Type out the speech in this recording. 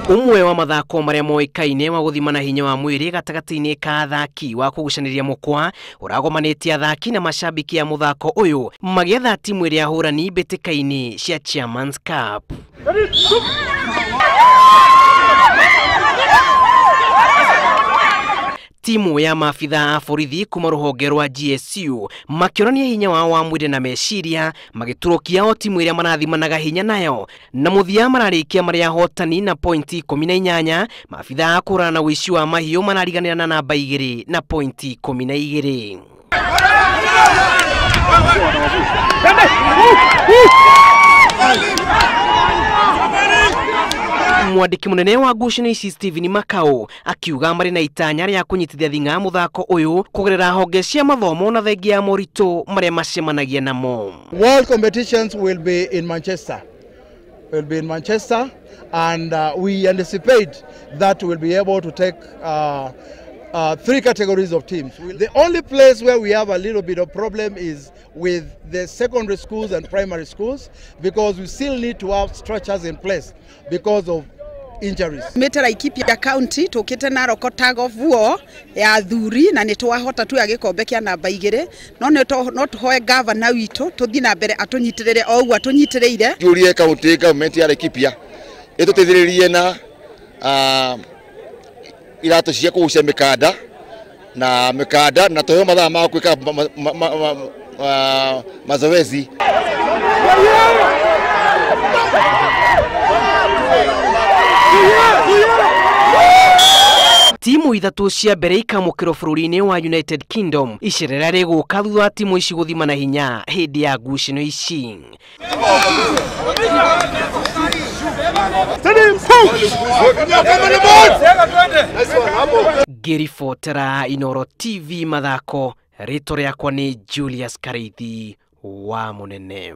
Umwe wa mathako maria moikaine wa guthimana hinya wa mwiri gatagati-ini ka athaki wa kugucaniria mukwa uragomanetie athaki na mashabiki ya muthako uyu magietha timu iria hurani mbitika-ini cia Chairman's Cup. Timu ya maabithaa a borithi kuma ruhonge rwa GSU makionania hinya wao wa mwiri na meciria magiturukia o timu iria marathimanaga hinya nayo na muthia mararikia maria hotani na pointi 18. Maabithaa kurana na uici wa mahiu marariganira na namba 2 na pointi 12. Mwandiki munene wa ngucanio ici Stephen Makau akiuga mari na itanya ria kunyitithia thinga muthako uyu kugerera honge cia mathomo na thengia morito maria macemanagia namo. World competitions will be in Manchester. And we anticipate that we'll be able to take 3 categories of teams. The only place where we have a little bit of problem is with the secondary schools and primary schools, because we still need to have structures in place because of injuries. Metera ikipi ya county tukite Narok tag of war ya thuri na nitwahota tu ya gikombe kia namba 2 no tuhoe governor witu tuthi na mbere atunyitirire o ugu atunyitiriire jurie county government ya Laikipia itutethiririe na irato cia kugucia mikanda na toyo mathaa ma kwika mazoezi. Timu ithatu cia mbere ikamukiro bururi-ini wa United Kingdom icirera riguka thutha wa timu ici guthimana hinya hindi ya ngucanio ici. Ngiribotera Inooro TV mathako, rĩtwa rĩakwa ni Julius Kareithi wa Munene.